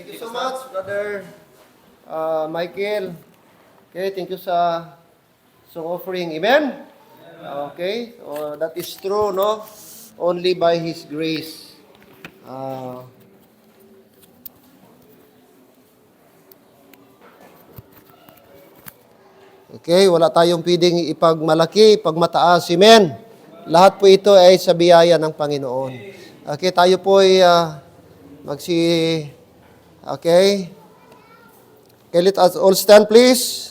Thank you so much, Brother Michael. Okay, thank you sa song offering. Amen? Okay, so that is true, no? Only by His grace. Okay, wala tayong pwedeng ipagmalaki, ipagmataas. Amen? Lahat po ito ay sa biyaya ng Panginoon. Okay, tayo po ay Okay, let us all stand, please.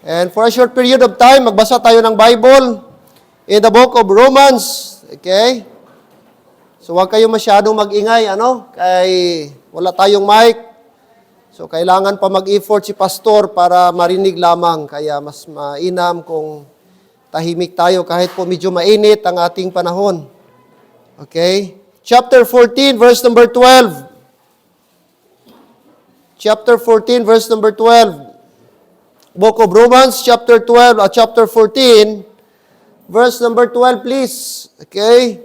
And for a short period of time, magbasa tayo ng Bible in the book of Romans. Okay? So, huwag kayong masyadong mag-ingay, kay wala tayong mic. So, kailangan pa mag-effort si pastor para marinig lamang. Kaya mas mainam kung tahimik tayo kahit po medyo mainit ang ating panahon. Okay? Chapter 14, verse number 12. Chapter 14, verse number 12. Book of Romans, chapter 12, chapter 14, verse number 12, please. Okay?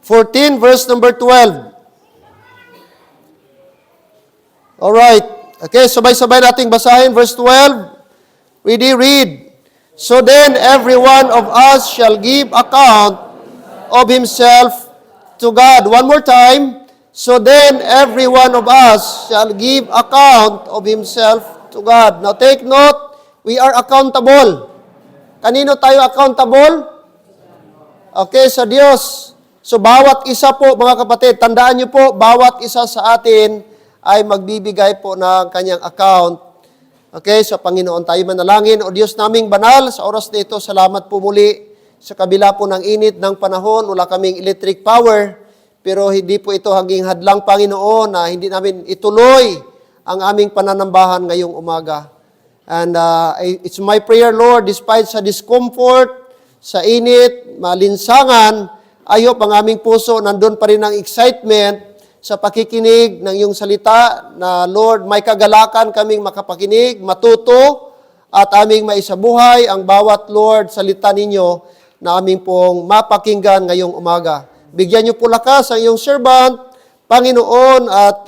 Verse number 12. Alright. Okay, sabay-sabay nating basahin. Verse 12. Read. So then, every one of us shall give account of himself to God. One more time. So then, every one of us shall give account of himself to God. Now, take note, we are accountable. Kanino tayo accountable? Okay, sa Diyos. So, bawat isa po, mga kapatid, tandaan niyo po, bawat isa sa atin ay magbibigay po ng kanyang account. Okay, sa Panginoon tayo manalangin. O Diyos naming banal, sa oras na ito, salamat po muli. Sa kabila po ng init ng panahon, wala kaming electric power, pero hindi po ito haging hadlang, Panginoon, na hindi namin ituloy ang aming pananambahan ngayong umaga. And it's my prayer, Lord, despite sa discomfort, sa init, malinsangan, ayop ang aming puso, nandun pa rin ang excitement sa pakikinig ng iyong salita na, Lord, may kagalakan kaming makapakinig, matuto, at aming maisabuhay ang bawat, Lord, salita ninyo na aming pong mapakinggan ngayong umaga. Bigyan niyo po lakas ang iyong servant, Panginoon, at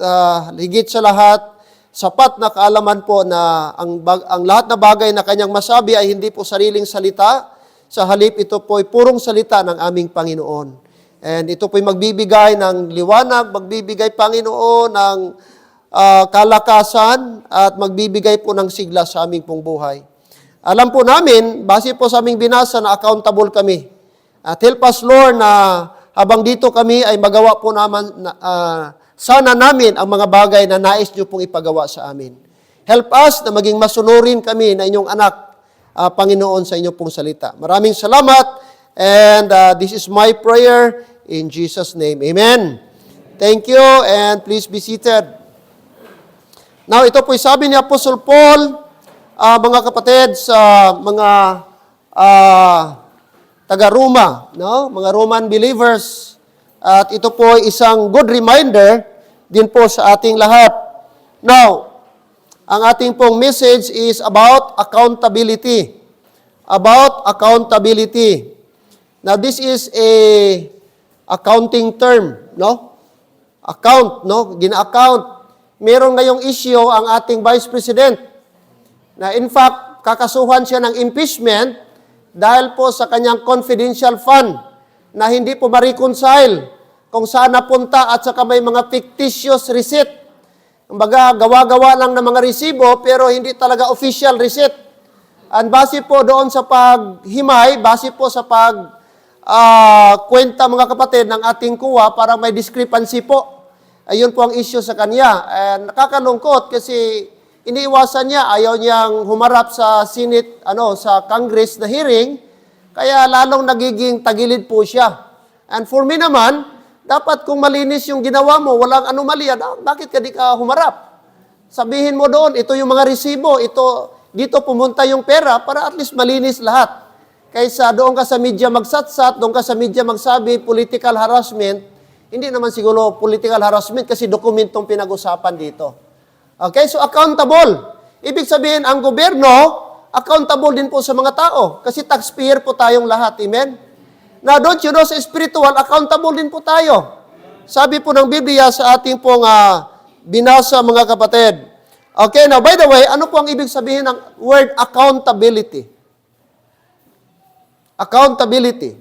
higit sa lahat, sapat na kaalaman po na ang lahat na bagay na kanyang masabi ay hindi po sariling salita, sa halip ito po ay purong salita ng aming Panginoon. And ito po'y magbibigay ng liwanag, magbibigay, Panginoon, ng kalakasan, at magbibigay po ng sigla sa aming pong buhay. Alam po namin, base po sa aming binasa, na accountable kami. At help us, Lord, na habang dito kami ay magawa po naman, sana namin ang mga bagay na nais niyo pong ipagawa sa amin. Help us na maging masunurin kami na inyong anak, Panginoon, sa inyong pong salita. Maraming salamat, and this is my prayer in Jesus' name. Amen. Thank you, and please be seated. Now, ito po'y sabi ni Apostle Paul, mga kapatid, sa mga taga-Roma, mga Roman believers, at ito po ay isang good reminder din po sa ating lahat. Now, ang ating pong message is about accountability. About accountability. Now, this is a accounting term, Account, Gina-account. Meron ngayong issue ang ating Vice President na in fact, kakasuhan siya ng impeachment dahil po sa kanyang confidential fund na hindi po ma-reconcile kung saan napunta at saka may mga fictitious receipt. Kumbaga, gawa-gawa lang ng mga resibo pero hindi talaga official receipt. And base po doon sa paghimay, base po sa kwenta, mga kapatid, ng ating kuwa, para may discrepancy po. Ayun po ang issue sa kanya. And nakakalungkot kasi iniiwasan niya, ayaw niyang humarap sa Senate, sa Congress na hearing, kaya lalong nagiging tagilid po siya. And for me naman, dapat kung malinis yung ginawa mo, walang anomalya, bakit ka di ka humarap? Sabihin mo doon, ito yung mga resibo, dito pumunta yung pera para at least malinis lahat. Kaysa doon ka sa media magsatsat, doon ka sa media magsabi, political harassment, hindi naman siguro political harassment kasi dokumentong pinag-usapan dito. Okay, so accountable. Ibig sabihin, ang gobyerno, accountable din po sa mga tao kasi taxpayer po tayong lahat. Amen? Now, don't you know, sa spiritual, accountable din po tayo. Sabi po ng Biblia sa ating pong binasa, mga kapatid. Okay, now, by the way, ano po ang ibig sabihin ng word accountability? Accountability.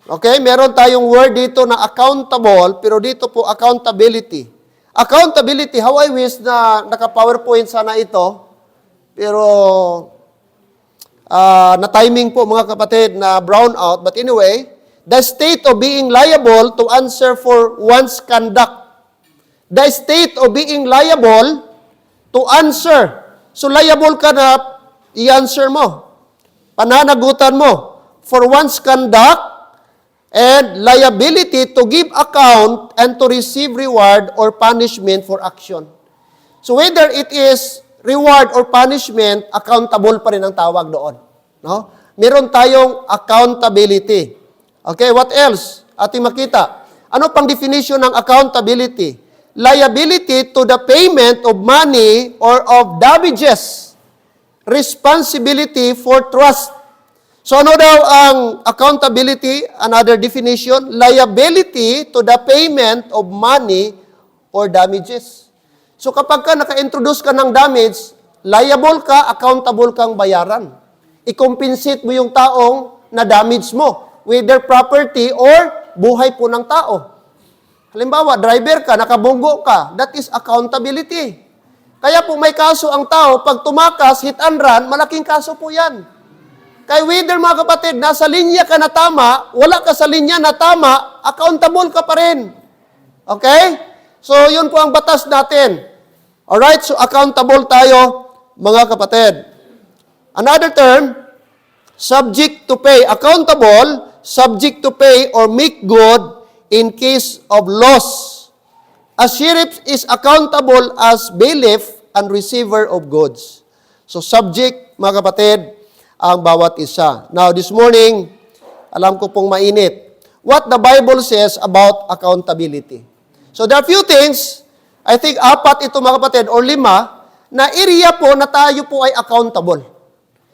Okay, meron tayong word dito na accountable, pero dito po accountability. Accountability, how I wish na naka-PowerPoint sana ito, pero na-timing po mga kapatid na brown out. But anyway, the state of being liable to answer for one's conduct. The state of being liable to answer. So liable ka na i-answer mo. Pananagutan mo for one's conduct and liability to give account and to receive reward or punishment for action. So whether it is reward or punishment, accountable pa rin ang tawag doon. No? Meron tayong accountability. Okay, what else? Ating makita. Ano pang definition ng accountability? Liability to the payment of money or of damages. Responsibility for trust. So ano daw ang accountability? Another definition, liability to the payment of money or damages. So kapag ka naka-introduce ka ng damage, liable ka, accountable kang bayaran. I-compensate mo yung taong na-damage mo, whether property or buhay po ng tao. Halimbawa, driver ka, nakabunggo ka, that is accountability. Kaya po may kaso ang tao, pag tumakas, hit and run, malaking kaso po yan. Kaya whether mga kapatid, nasa linya ka na tama, wala ka sa linya na tama, accountable ka pa rin. Okay? So, yun po ang batas natin. Alright, so accountable tayo, mga kapatid. Another term, subject to pay. Accountable, subject to pay or make good in case of loss. A sheriff is accountable as bailiff and receiver of goods. So subject, mga kapatid, ang bawat isa. Now, this morning, alam ko pong mainit. What the Bible says about accountability. So there are few things, I think 4 ito mga kapatid, or 5, na area po na tayo po ay accountable.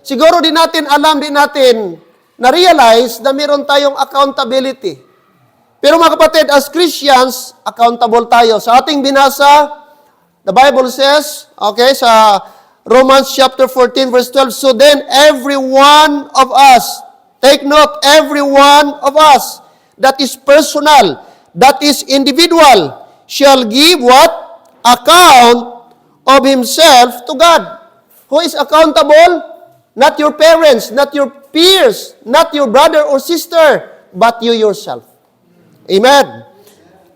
Siguro din natin, alam din natin, na-realize na meron tayong accountability. Pero mga kapatid, as Christians, accountable tayo. Sa ating binasa, the Bible says, okay, sa Romans chapter 14, verse 12, so then every one of us, take note, every one of us, that is personal, that is individual, shall give what? Account of himself to God. Who is accountable? Not your parents, not your peers, not your brother or sister, but you yourself. Amen.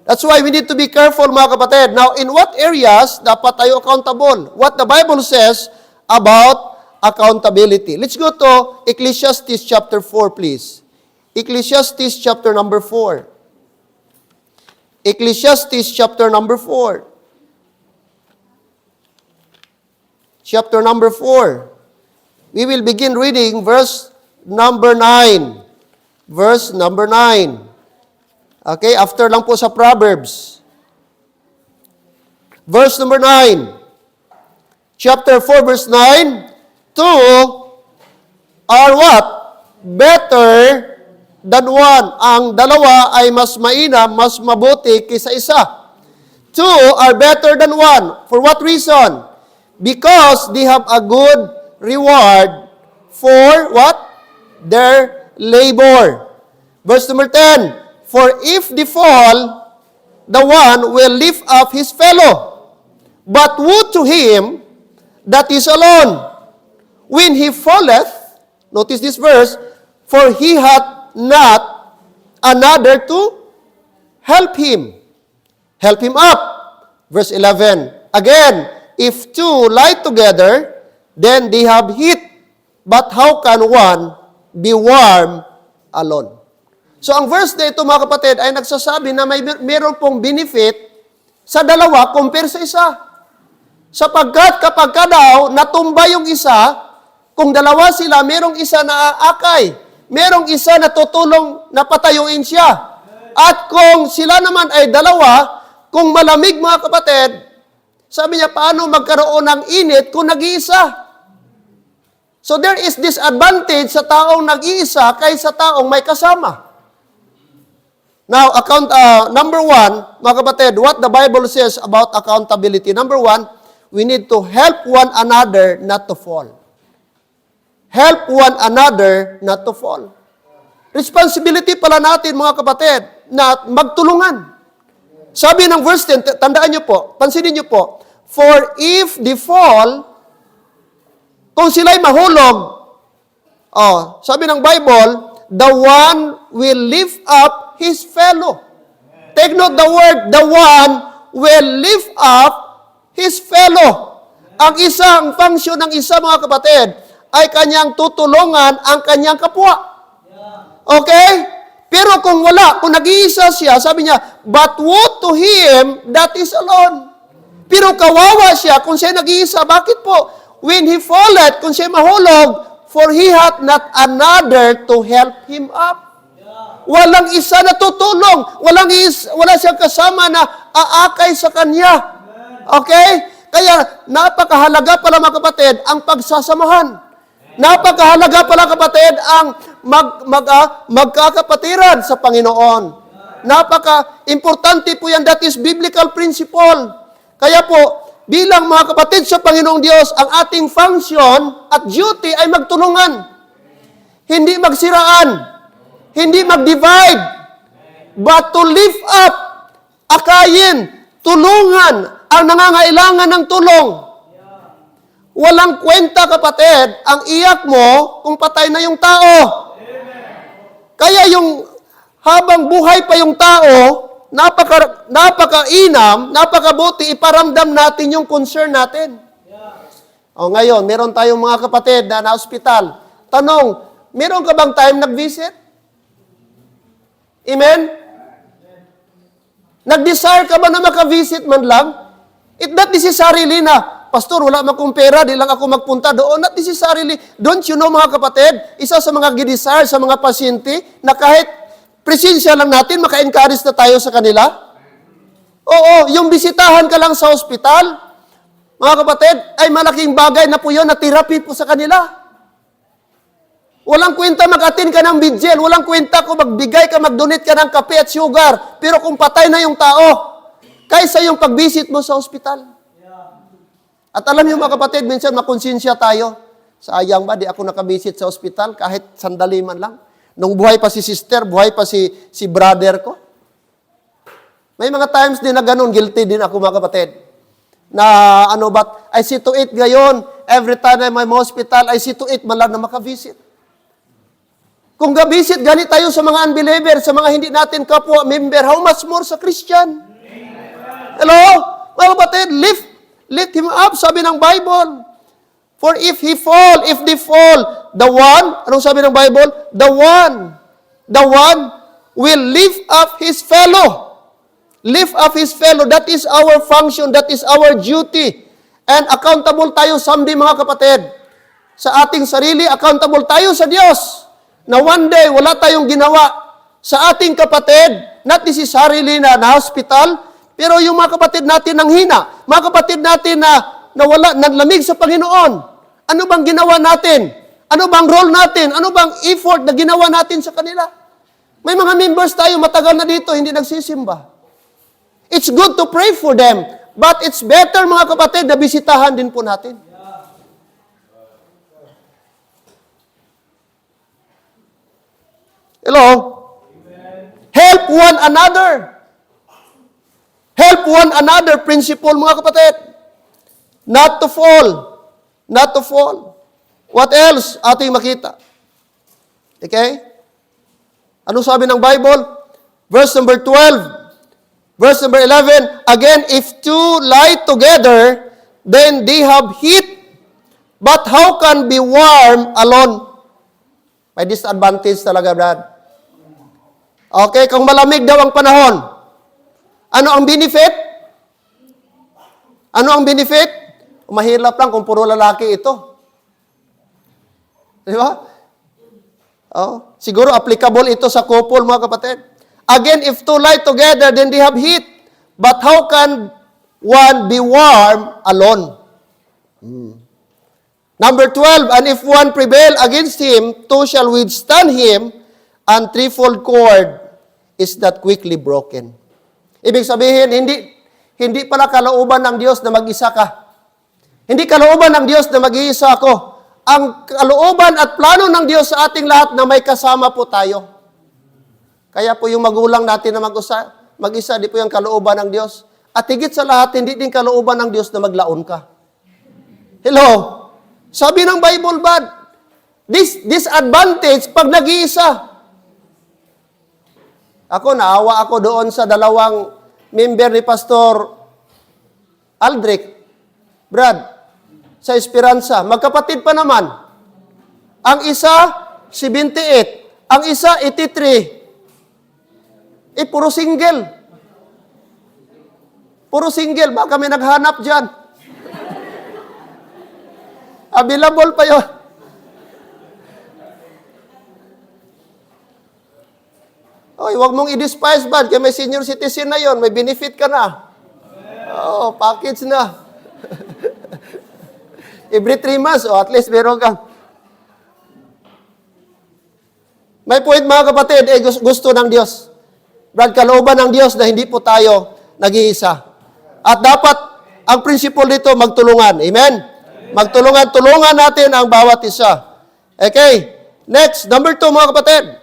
That's why we need to be careful, mga kapatid. Now, in what areas dapat tayo accountable? What the Bible says about accountability. Let's go to Ecclesiastes chapter 4, please. Ecclesiastes chapter number 4. Ecclesiastes chapter number 4. Chapter number 4. We will begin reading verse number 9. Verse number 9. Okay, after lang po sa Proverbs. Verse number 9. Chapter 4, verse 9. Two are what? Better than one. Ang dalawa ay mas mainam, mas mabuti kaysa isa. Two are better than one. For what reason? Because they have a good reward for what? Their labor. Verse number 10. For if they fall, the one will lift up his fellow. But woe to him that is alone. When he falleth, notice this verse, for he hath not another to help him. Help him up. Verse 11. Again, if two lie together, then they have heat. But how can one be warm alone? So ang verse na ito, mga kapatid, ay nagsasabi na meron pong benefit sa dalawa compare sa isa. Sapagkat kapag ka daw natumba yung isa, kung dalawa sila, merong isa na aakay. Merong isa na tutulong na patayuin siya. At kung sila naman ay dalawa, kung malamig mga kapatid, sabi niya, paano magkaroon ng init kung nag-iisa? So there is disadvantage sa taong nag-iisa kaysa taong may kasama. Now, number one, mga kapatid, what the Bible says about accountability. Number one, we need to help one another not to fall. Help one another not to fall. Responsibility pala natin, mga kapatid, na magtulungan. Sabi ng verse 10, tandaan niyo po, pansinin niyo po, for if they fall, kung sila'y mahulog, sabi ng Bible, the one will lift up his fellow. Take note the word, the one will lift up his fellow. Ang isang function ng isa, mga kapatid, ay kanyang tutulungan ang kanyang kapwa. Okay? Pero kung wala, kung nag-iisa siya, sabi niya, but woe to him that is alone. Pero kawawa siya kung siya nag-iisa. Bakit po? When he falleth, kung siya mahulog, for he hath not another to help him up. Walang isa na tutulong. Wala siyang kasama na aakay sa kanya. Okay? Kaya napakahalaga pala, mga kapatid, ang pagsasamahan. Napakahalaga pala, kapatid, ang magkakapatiran sa Panginoon. Napaka-importante po yan. That is biblical principle. Kaya po, bilang mga kapatid sa Panginoong Diyos, ang ating function at duty ay magtulungan. Hindi magsiraan. Hindi mag-divide. But to lift up, akayin, tulungan ang nangangailangan ng tulong. Walang kwenta, kapatid, ang iyak mo kung patay na yung tao. Kaya yung habang buhay pa yung tao, napakainam, napakabuti, iparamdam natin yung concern natin. Ngayon, meron tayong mga kapatid na na-hospital. Tanong, meron ka bang time nag-visit? Amen? Nag-desire ka ba na maka-visit man lang? It not necessarily na, Pastor, wala akong pera, di lang ako magpunta doon. Not necessarily. Don't you know, mga kapatid, isa sa mga gidesire sa mga pasyente na kahit presensya lang natin, maka-encourage na tayo sa kanila? Oo, yung bisitahan ka lang sa ospital, mga kapatid, ay malaking bagay na po yun na therapy po sa kanila. Walang kwenta mag-attend ka ng vigil, walang kwenta kung magbigay ka, mag-donate ka ng kape at sugar, pero kung patay na yung tao, kaysa yung pag-visit mo sa ospital. At alam niyo, mga kapatid, minsan makonsensya tayo. Sayang ba, di ako nakabisit sa ospital kahit sandali man lang. Nung buhay pa si sister, buhay pa si brother ko. May mga times din na ganun, guilty din ako, mga kapatid. Na but I see to it ngayon, every time I'm in hospital, I see to it man lang na makavisit. Kung gabisit, ganit tayo sa mga unbeliever, sa mga hindi natin kapwa member, how much more sa Christian? Hello? Mga kapatid, lift him up, sabi ng Bible. For if they fall, the one, anong sabi ng Bible? The one will lift up his fellow. Lift up his fellow. That is our function. That is our duty. And accountable tayo someday, mga kapatid. Sa ating sarili, accountable tayo sa Diyos. Na one day, wala tayong ginawa sa ating kapatid, not necessarily na hospital, pero yung mga kapatid natin nang hina, mga kapatid natin na wala, naglamig sa Panginoon, ano bang ginawa natin? Ano bang role natin? Ano bang effort na ginawa natin sa kanila? May mga members tayo, matagal na dito, hindi nagsisimba. It's good to pray for them, but it's better, mga kapatid, na bisitahan din po natin. Hello? Help one another. Help one another, principle, mga kapatid. Not to fall. Not to fall. What else ating makita? Okay? Ano sabi ng Bible? Verse number 12. Verse number 11. Again, if two lie together, then they have heat. But how can be warm alone? May disadvantage talaga, Brad. Okay, kung malamig daw ang panahon, ano ang benefit? Ano ang benefit? Mahirap lang kung puro lalaki ito. Di ba? Siguro applicable ito sa couple, mga kapatid. Again, if two lie together, then they have heat. But how can one be warm alone? Number 12, and if one prevail against him, two shall withstand him, and threefold cord is not quickly broken. Ibig sabihin, hindi pala kalooban ng Diyos na mag-isa ka. Hindi kalooban ng Diyos na mag-iisa ako. Ang kalooban at plano ng Diyos sa ating lahat na may kasama po tayo. Kaya po yung magulang natin na mag-isa, di po yung kalooban ng Diyos. At higit sa lahat, hindi din kalooban ng Diyos na maglaon ka. Hello? Sabi ng Bible ba, disadvantage pag nag-iisa. Ako, naawa ako doon sa dalawang member ni Pastor Aldrich, Brad, sa Esperanza. Magkapatid pa naman. Ang isa, 78. Ang isa, 83. Puro single. Puro single. Baka may naghanap dyan. Available pa yun. Oy, wag mong i-despise ba? Kaya may senior citizen na yon, may benefit ka na. Oh, package na. Every 3 months, at least meron kang. May point mga kapatid, gusto ng Diyos. Brad, kalooban ng Diyos na hindi po tayo nag-iisa. At dapat, ang principle dito, magtulungan. Amen? Magtulungan natin ang bawat isa. Okay? Next, number 2 mga kapatid.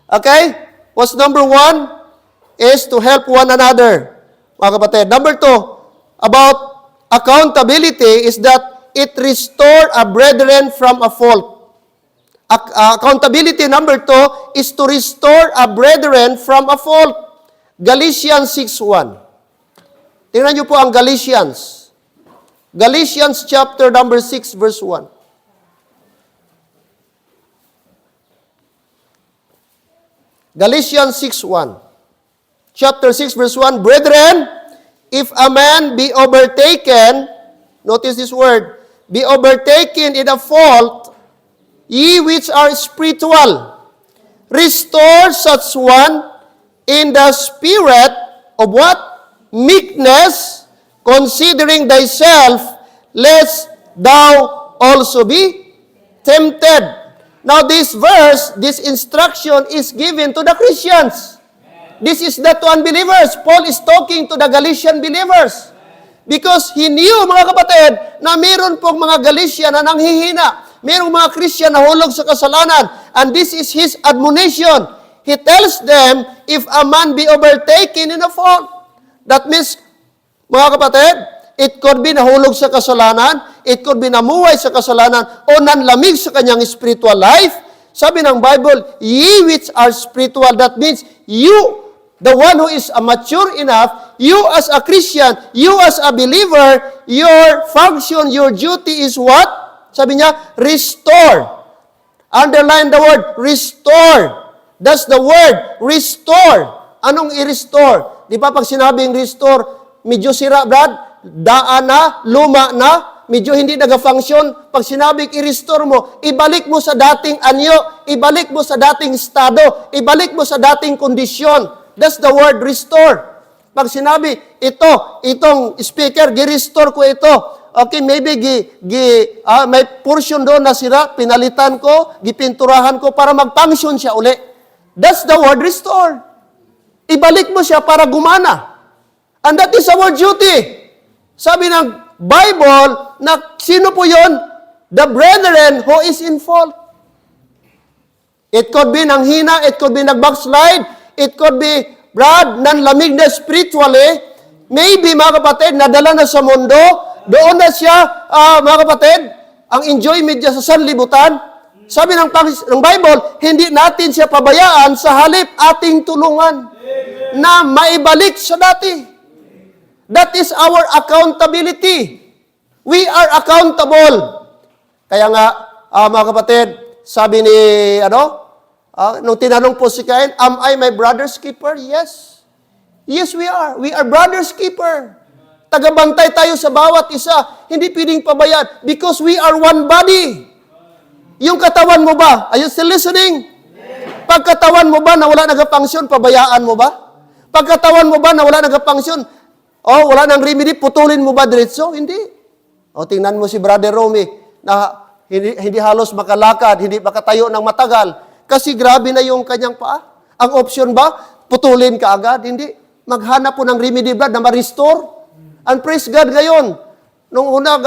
Okay? What's number 1? Is to help one another. Mga kapatid. Number 2, about accountability is that it restore a brethren from a fault. Accountability number 2 is to restore a brethren from a fault. Galatians 6:1. Tingnan niyo po ang Galatians. Galatians chapter number 6 verse 1. Galatians 6:1. Chapter 6 verse 1. Brethren, if a man be overtaken, notice this word, be overtaken in a fault, ye which are spiritual, restore such one in the spirit of what? Meekness, considering thyself, lest thou also be tempted. Now this verse, this instruction is given to the Christians. This is not to unbelievers. Paul is talking to the Galatian believers. Because he knew, mga kapatid, na meron pong mga Galatian na nanghihina. Merong mga Christian na hulog sa kasalanan. And this is his admonition. He tells them, if a man be overtaken in a fault, that means, mga kapatid, it could be nahulog sa kasalanan, it could be namuhay sa kasalanan, o nanlamig sa kanyang spiritual life. Sabi ng Bible, ye which are spiritual, that means you, the one who is mature enough, you as a Christian, you as a believer, your function, your duty is what? Sabi niya, restore. Underline the word, restore. That's the word, restore. Anong i-restore? Di ba pag sinabing restore, medyo sira, Brad? Daan na, luma na, medyo hindi nag-function. Pag sinabing i-restore mo, ibalik mo sa dating anyo, ibalik mo sa dating estado, ibalik mo sa dating kondisyon. That's the word restore. Pag sinabi, itong speaker, gi-restore ko ito. Okay, maybe may portion doon na sira, pinalitan ko, gipinturahan ko para mag-function siya uli. That's the word restore. Ibalik mo siya para gumana. And that is our duty. Sabi ng Bible na sino po yon? The brethren who is in fault. It could be nanghina, it could be nag-backslide, it could be, Brad, nanlamig na spiritually, maybe, mga kapatid, nadala na sa mundo, doon na siya, mga kapatid, ang enjoyment niya sa sanlibutan. Sabi ng Bible, hindi natin siya pabayaan, sa halip ating tulungan na maibalik sa dati. That is our accountability. We are accountable. Kaya nga, mga kapatid, sabi ni, nung tinanong po si Cain, am I my brother's keeper? Yes. Yes, we are. We are brother's keeper. Tagabantay tayo sa bawat isa. Hindi pwedeng pabayaan because we are one body. Yung katawan mo ba? Are you still listening? Pagkatawan mo ba na wala nag-function, pabayaan mo ba? Pagkatawan mo ba na wala nag-function, wala nang remedy, putulin mo ba diretso? Hindi. Tingnan mo si Brother Romy. na hindi halos makalakad, hindi makatayo ng matagal. Kasi grabe na yung kanyang paa. Ang option ba, putulin ka agad? Hindi. Maghanap po ng remedy blood na ma-restore. And praise God ngayon. Nung una,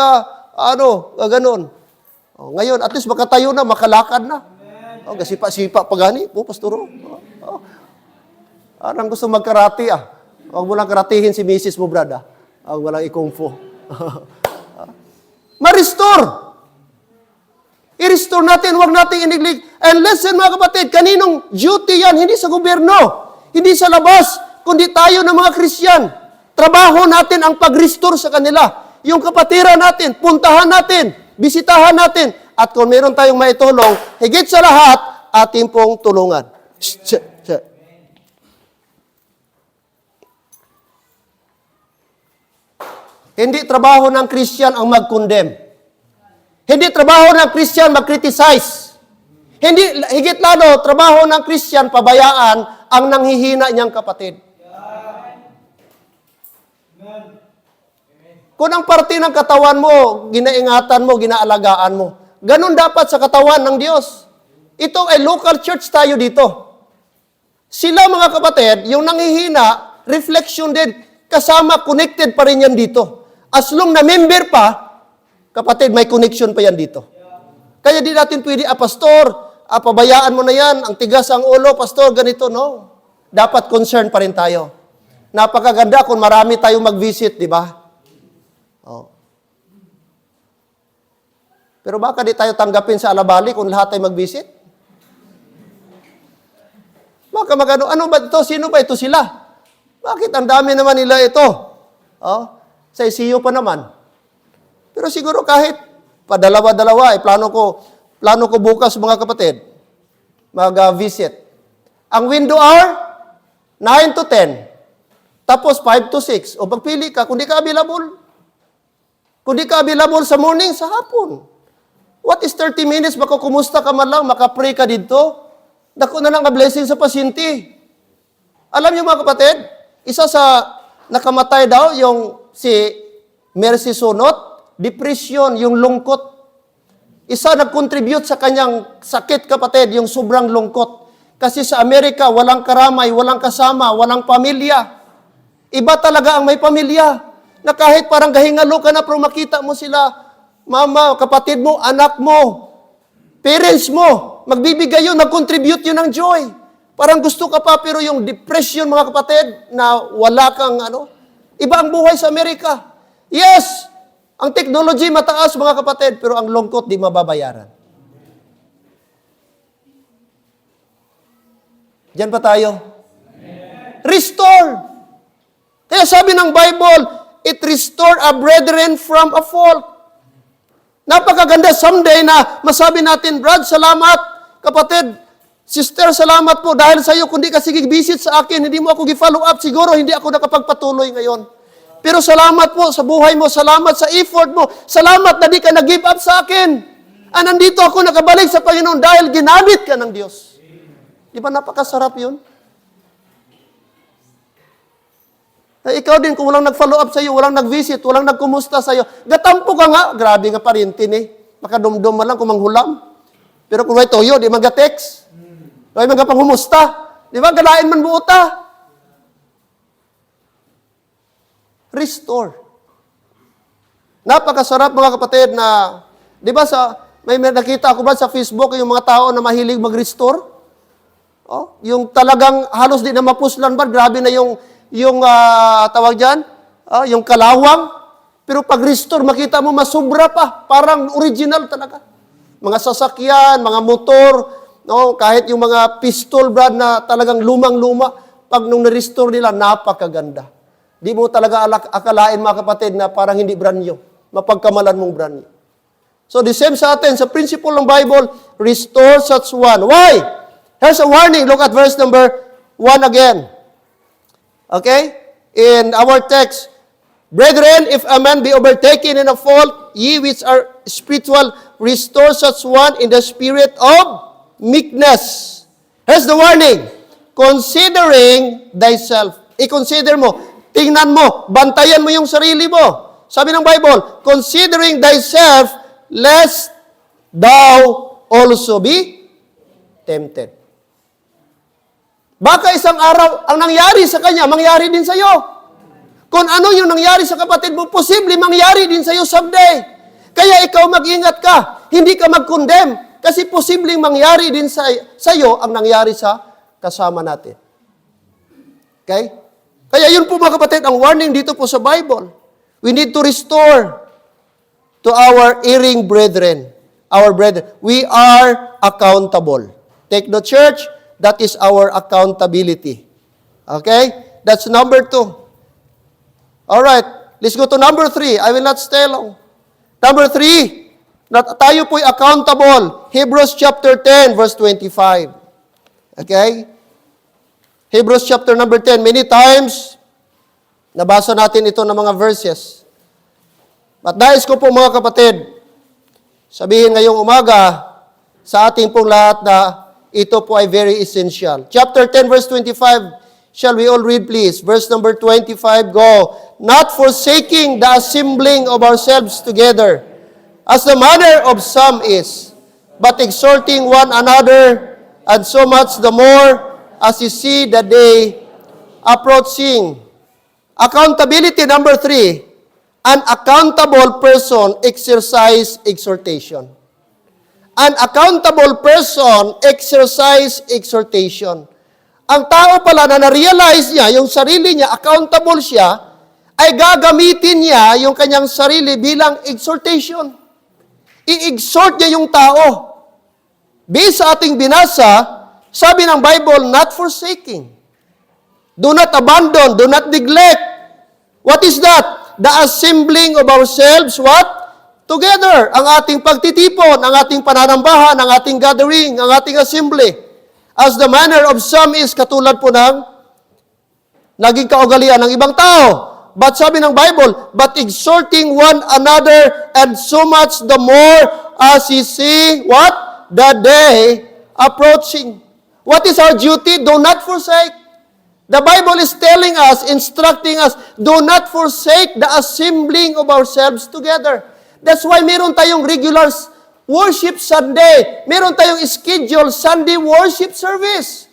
ganun. Ngayon, at least makatayo na, makalakad na. Gasipa-sipa pa gani. Pastoro. Anong gusto magkarati Huwag mo lang karatihin si misis mo, brad Huwag mo lang i-kung fu. Ma-restore. I-restore natin, huwag natin iniglig. And listen mga kapatid, kaninong duty yan? Hindi sa gobyerno, hindi sa labas, kundi tayo ng mga Christian. Trabaho natin ang pag-restore sa kanila. Yung kapatiran natin, puntahan natin, bisitahan natin. At kung meron tayong maitulong, higit sa lahat, ating pong tulungan. Hindi trabaho ng Christian ang mag-condemn. Hindi trabaho ng Christian mag-criticize. Hindi, higit lalo, trabaho ng Christian pabayaan ang nanghihina niyang kapatid. Kung ang parte ng katawan mo, ginaingatan mo, ginaalagaan mo, ganun dapat sa katawan ng Diyos. Ito ay local church tayo dito. Sila mga kapatid, yung nanghihina, reflection din, kasama, connected pa rin yan dito. As long na member pa, kapatid, may connection pa yan dito. Kaya di natin pwede, pastor, pabayaan mo na yan, ang tigas ang ulo, pastor, ganito, no. Dapat concern pa rin tayo. Napakaganda kung marami tayong mag-visit, di ba? Pero baka di tayo tanggapin sa alabali kung lahat tayo mag-visit? Baka ano ba ito? Sino ba ito sila? Bakit ang dami naman nila ito? Sa ICU pa naman. Pero siguro kahit padalawa-dalawa, plano ko bukas mga kapatid, mag-visit. Ang window hour, 9 to 10. Tapos 5 to 6. O pagpili ka, kung di ka available. Kung di ka available sa morning, sa hapon. What is 30 minutes? Baka kumusta ka man lang, makapray ka dito. Dako na lang ka-blessing sa pasyente. Alam niyo mga kapatid, isa sa nakamatay daw, yung si Mercy Sunot, depression, yung lungkot. Isa nag-contribute sa kanyang sakit, kapatid, yung sobrang lungkot. Kasi sa Amerika, walang karamay, walang kasama, walang pamilya. Iba talaga ang may pamilya. Na kahit parang gahingalo ka na, pero makita mo sila, mama, kapatid mo, anak mo, parents mo, magbibigay yun, mag-contribute yun ng joy. Parang gusto ka pa, pero yung depression, mga kapatid, na wala kang iba ang buhay sa Amerika. Yes, ang technology mataas, mga kapatid, pero ang lungkot di mababayaran. Diyan pa tayo. Restore. Kaya sabi ng Bible, it restore a brethren from a fault. Napakaganda someday na masabi natin, Brad, salamat, kapatid, sister, salamat po dahil sa iyo, kundi ka sige visit sa akin, hindi mo ako gi-follow up, siguro hindi ako nakapagpatuloy ngayon. Pero salamat po sa buhay mo, salamat sa effort mo, salamat na di ka nag-give up sa akin. Nandito ako nakabalik sa Panginoon dahil ginamit ka ng Diyos. Di ba napakasarap yun? Na ikaw din, kung walang nag-follow up sa iyo, walang nag-visit, walang nagkumusta sa iyo, gatampo ka nga, grabe nga pa rin, makadumdum man lang kung manghulam. Pero kung may toyo, di mag-text. May mga panghumusta. Di ba, galain man buota. Restore. Napakasarap mga kapatid na, di ba may nakita ako ba sa Facebook yung mga tao na mahilig mag-restore? Yung talagang halos di na mapuslan ba? Grabe na yung tawag dyan, yung kalawang. Pero pag-restore, makita mo masubra pa. Parang original talaga. Mga sasakyan, mga motor, kahit yung mga pistol brand na talagang lumang-luma, pag nung na-restore nila, napakaganda. Di mo talaga akalain mga kapatid na parang hindi brand new. Mapagkamalan mong brand new. So the same sa atin, sa principle ng Bible, restore such one. Why? Here's a warning. Look at verse number 1 again. Okay? In our text, brethren, if a man be overtaken in a fault, ye which are spiritual, restore such one in the spirit of meekness. Here's the warning. Considering thyself. I-consider mo. Tingnan mo, bantayan mo yung sarili mo. Sabi ng Bible, considering thyself, lest thou also be tempted. Baka isang araw, ang nangyari sa kanya, mangyari din sa iyo. Kung ano yung nangyari sa kapatid mo, posible mangyari din sa iyo someday. Kaya ikaw mag-ingat ka, hindi ka mag-condemn, kasi posibleng mangyari din sa iyo ang nangyari sa kasama natin. Okay? Kaya yun po mga kapatid, ang warning dito po sa Bible. We need to restore to our erring brethren. Our brethren. We are accountable. Take the church, that is our accountability. Okay? That's number 2. Alright, let's go to number 3. I will not stay long. Number 3, tayo po'y accountable. Hebrews chapter 10, verse 25. Okay? Hebrews chapter number 10. Many times, nabasa natin ito ng mga verses. At nais ko po mga kapatid, sabihin ngayong umaga sa ating pong lahat na ito po ay very essential. Chapter 10, verse 25. Shall we all read, please? Verse number 25, go. Not forsaking the assembling of ourselves together, as the manner of some is, but exhorting one another, and so much the more as you see the day approaching. Accountability number 3, an accountable person exercise exhortation. An accountable person exercise exhortation. Ang tao pala na na-realize niya, yung sarili niya, accountable siya, ay gagamitin niya yung kanyang sarili bilang exhortation. I-exhort niya yung tao. Based sa ating binasa, sabi ng Bible, not forsaking. Do not abandon, do not neglect. What is that? The assembling of ourselves, what? Together. Ang ating pagtitipon, ang ating pananambahan, ang ating gathering, ang ating assembly. As the manner of some is, katulad po ng naging kaugalian ng ibang tao. But sabi ng Bible, but exhorting one another, and so much the more as you see, what? The day approaching. What is our duty? Do not forsake. The Bible is telling us, instructing us, do not forsake the assembling of ourselves together. That's why meron tayong regular worship Sunday. Meron tayong schedule Sunday worship service.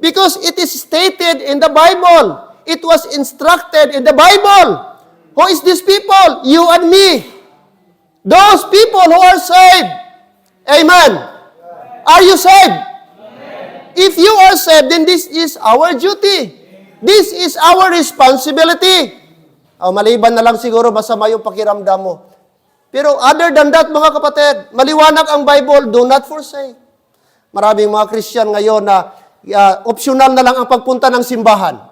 Because it is stated in the Bible. It was instructed in the Bible. Who is these people? You and me. Those people who are saved. Amen. Are you saved? Amen. If you are saved, then this is our duty. This is our responsibility. Maliban na lang siguro masama yung pakiramdam mo. Pero other than that, mga kapatid, maliwanag ang Bible, do not forsake. Maraming mga Christian ngayon na optional na lang ang pagpunta ng simbahan.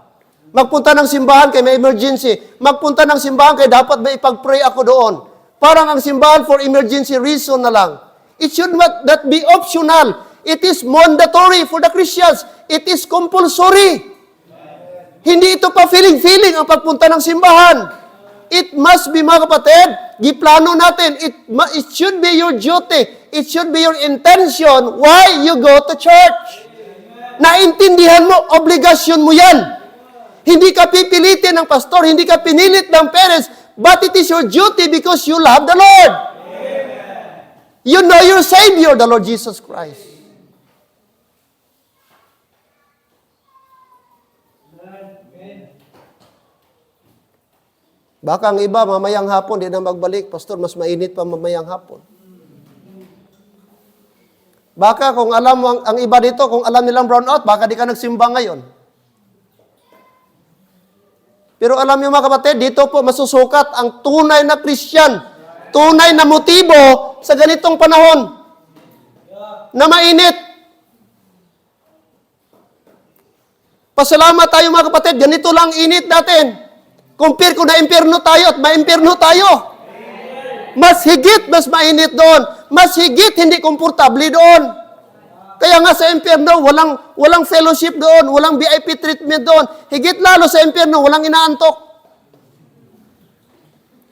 Magpunta ng simbahan kay may emergency. Magpunta ng simbahan kay dapat may ipag-pray ako doon. Parang ang simbahan for emergency reason na lang. It should not that be optional. It is mandatory for the Christians. It is compulsory. Hindi ito pa feeling-feeling ang pagpunta ng simbahan. It must be, mga kapatid, giplano natin. It should be your duty. It should be your intention why you go to church. Naintindihan mo, obligasyon mo yan. Hindi ka pipilitin ng pastor, hindi ka pinilit ng parents, but it is your duty because you love the Lord. You know your Savior, the Lord Jesus Christ. Baka ang iba, mamayang hapon, di na magbalik. Pastor, mas mainit pa mamayang hapon. Baka kung alam mo, ang iba dito, kung alam nilang brownout, baka di ka nagsimba ngayon. Pero alam niyo mga kapatid, dito po masusukat ang tunay na Christian, tunay na motibo sa ganitong panahon na mainit. Pasalamat tayo mga kapatid, ganito lang init natin. Compare ko na impyerno tayo at maimpyerno tayo. Mas higit, mas mainit doon. Mas higit, hindi komportable doon. Kaya nga sa impyerno, walang fellowship doon, walang VIP treatment doon. Higit lalo sa impyerno, walang inaantok.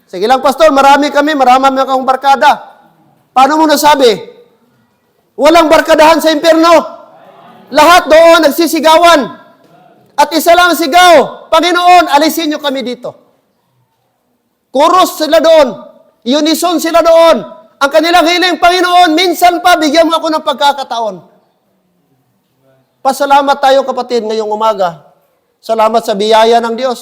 Sige lang, pastor, marami akong barkada. Paano mo nasabi? Walang barkadahan sa impyerno. Lahat doon nagsisigawan. At isa lang sigaw, Panginoon, alisin niyo kami dito. Chorus sila doon. Unison sila doon. Ang kanilang hiling, Panginoon, minsan pa, bigyan mo ako ng pagkakataon. Pasalamat tayo, kapatid, ngayong umaga. Salamat sa biyaya ng Diyos.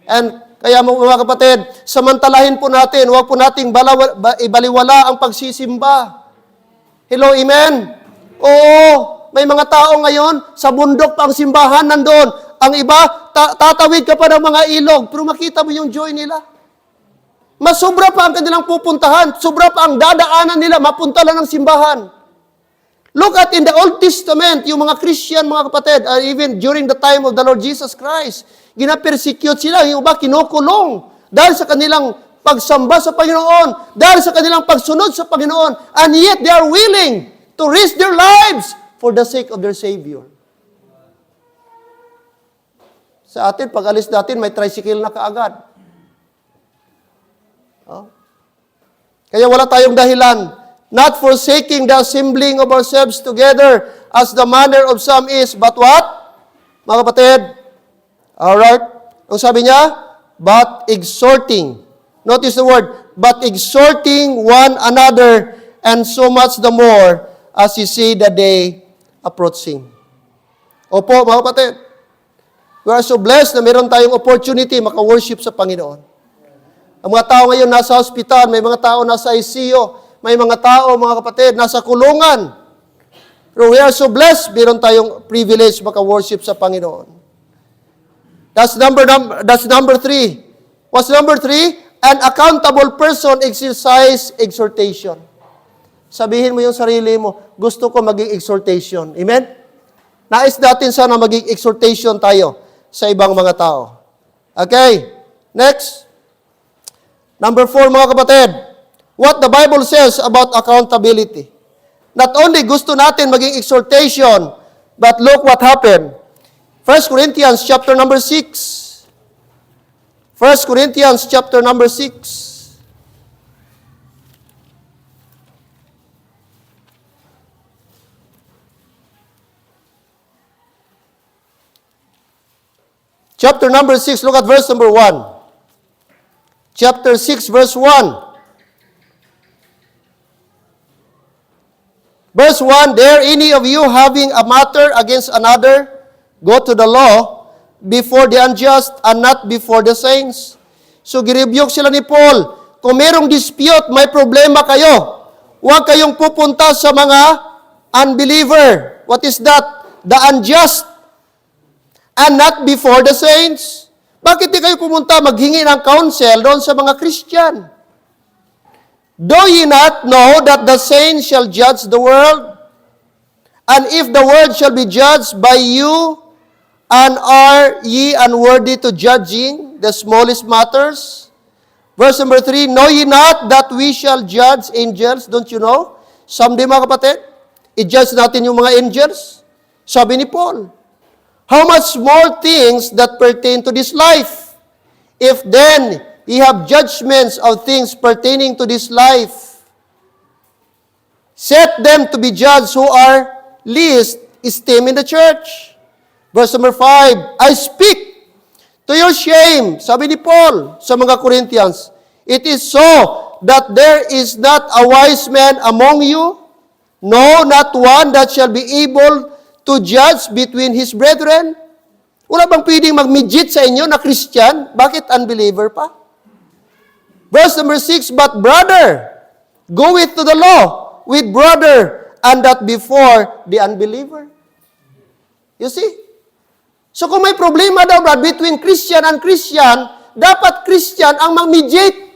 And kaya mga kapatid, samantalahin po natin, huwag po nating ibaliwala ang pagsisimba. Hello, amen? Oo, may mga tao ngayon, sa bundok pa ang simbahan nandoon. Ang iba, tatawid ka pa ng mga ilog, pero makita mo yung joy nila. Mas sobra pa ang kanilang pupuntahan, sobra pa ang dadaanan nila, mapunta lang ng simbahan. Look at in the Old Testament, yung mga Christian, mga kapatid, even during the time of the Lord Jesus Christ, gina-persecute sila, yung iba kinukulong dahil sa kanilang pagsamba sa Panginoon, dahil sa kanilang pagsunod sa Panginoon, and yet they are willing to risk their lives for the sake of their Savior. Sa atin, pag alis natin, may tricycle na kaagad. Oh. Kaya wala tayong dahilan. Not forsaking the assembling of ourselves together as the manner of some is, but what? Mga kapatid, alright, ang sabi niya, but exhorting. Notice the word, but exhorting one another, and so much the more as you see the day approaching. Opo, mga kapatid, we are so blessed na meron tayong opportunity maka-worship sa Panginoon. Ang mga tao ngayon nasa hospital, may mga tao nasa ICU, may mga tao, mga kapatid, nasa kulungan. Pero we are so blessed, meron tayong privilege maka-worship sa Panginoon. That's number 3. What's number 3? An accountable person exercise exhortation. Sabihin mo yung sarili mo, gusto ko maging exhortation. Amen? Nais natin sana maging exhortation tayo sa ibang mga tao. Okay, next. Number 4, mga kapatid. What the Bible says about accountability. Not only gusto natin maging exhortation, but look what happened. 1 Corinthians chapter number 6. 1 Corinthians chapter number 6. Chapter number 6, look at verse number 1. Chapter 6, verse 1. Verse 1, Dare any of you having a matter against another, go to the law before the unjust and not before the saints. So, girebuke sila ni Paul. Kung merong dispute, may problema kayo. Huwag kayong pupunta sa mga unbeliever. What is that? The unjust. And not before the saints. Bakit di kayo pumunta maghingi ng counsel doon sa mga Christian? Do ye not know that the saints shall judge the world? And if the world shall be judged by you, and are ye unworthy to judging the smallest matters? Verse number 3, Know ye not that we shall judge angels? Don't you know? Someday, mga kapatid, i-judge natin yung mga angels. Sabi ni Paul, how much more things that pertain to this life? If then ye have judgments of things pertaining to this life, set them to be judged who are least esteemed in the church. Verse number 5, I speak to your shame, sabi ni Paul sa mga Corinthians, it is so that there is not a wise man among you, no, not one that shall be able to judge between his brethren. Wala bang pwedeng mag-midget sa inyo na Christian? Bakit unbeliever pa? Verse number 6, But brother, goeth to the law with brother, and that before the unbeliever. You see? So kung may problema daw, brad, between Christian and Christian, dapat Christian ang mag-mediate.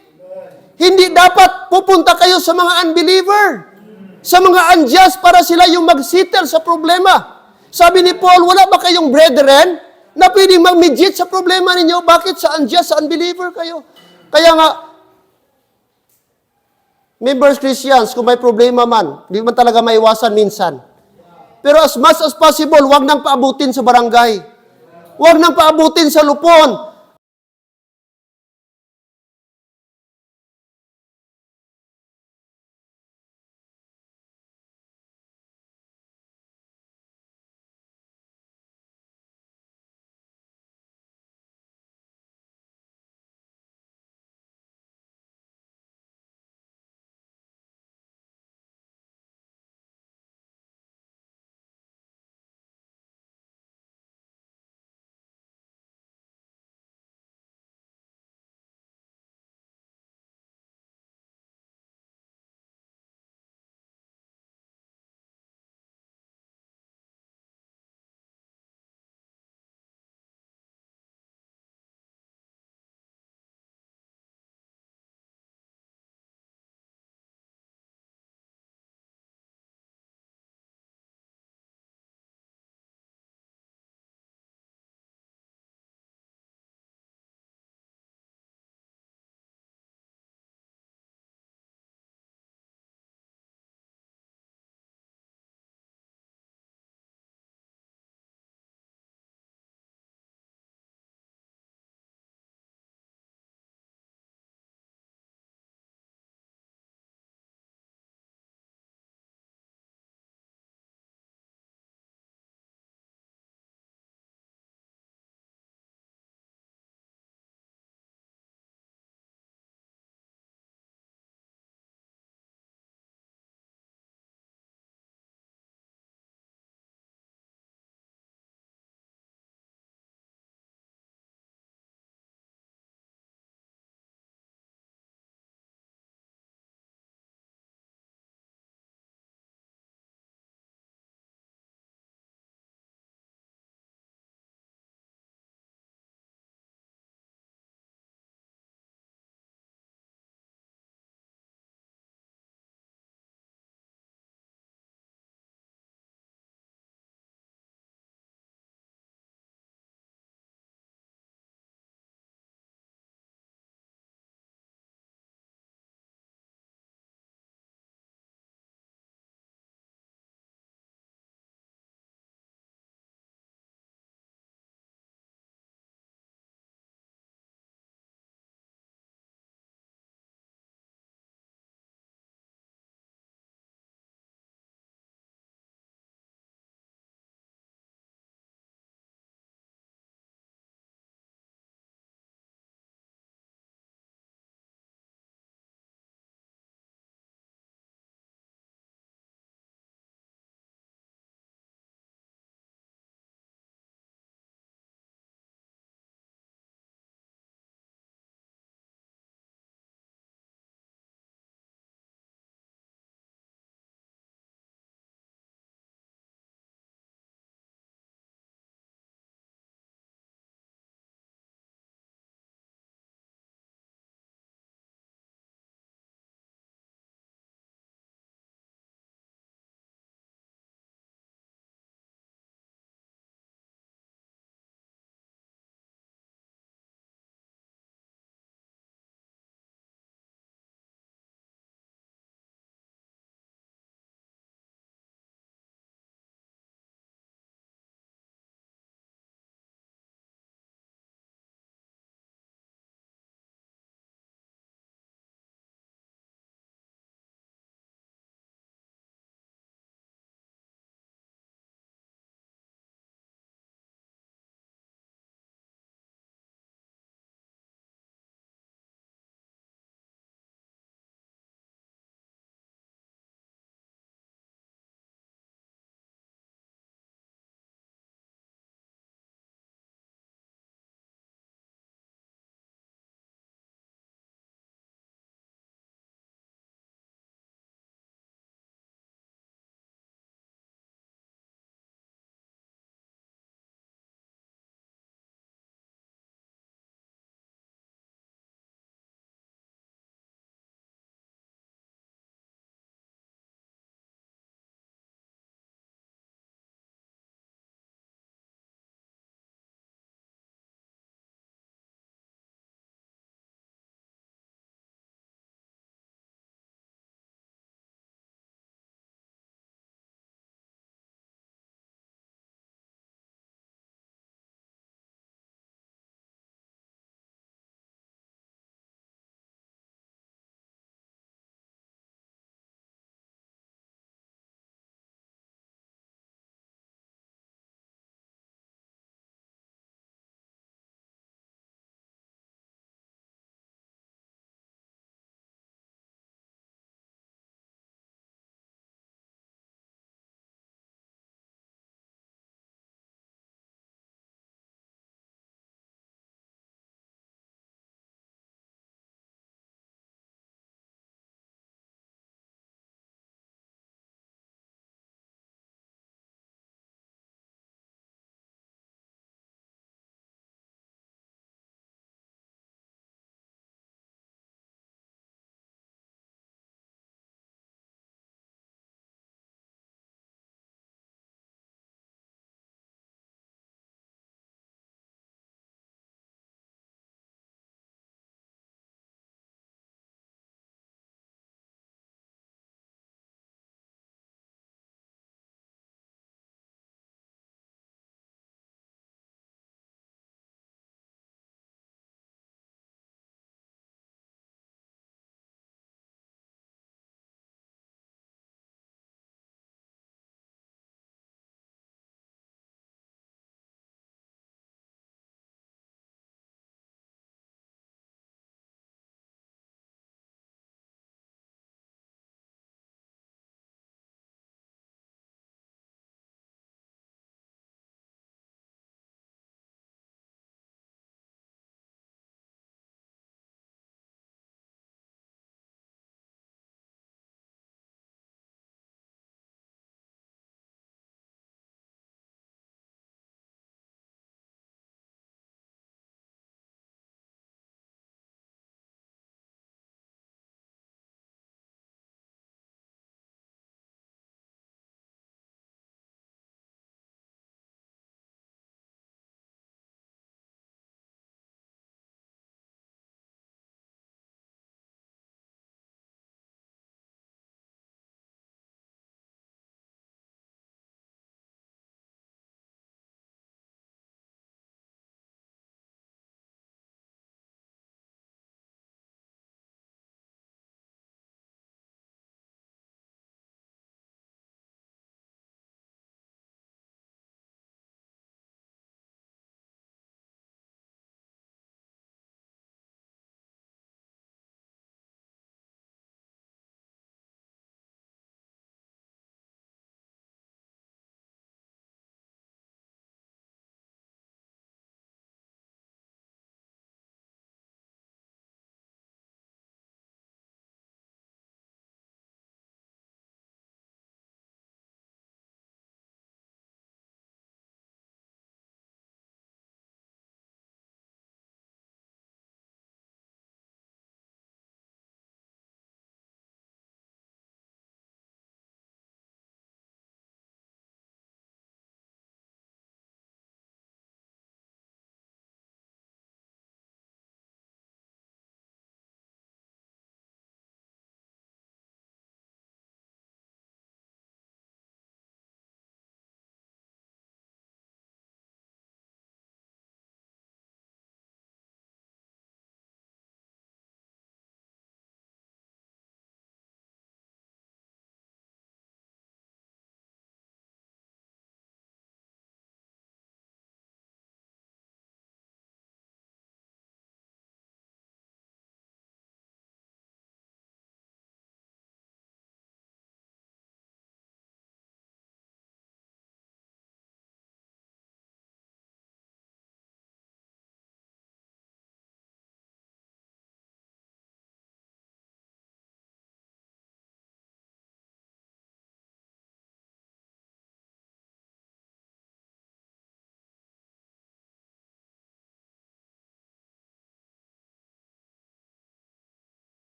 Hindi dapat pupunta kayo sa mga unbeliever, sa mga unjust para sila yung mag-settle sa problema. Sabi ni Paul, wala ba kayong brethren na pwedeng mag-mediate sa problema ninyo? Bakit sa unjust, sa unbeliever kayo? Kaya nga, members Christians, kung may problema man, hindi man talaga maiwasan minsan. Pero as much as possible, huwag nang paabutin sa barangay. Huwag nang paabutin sa lupon.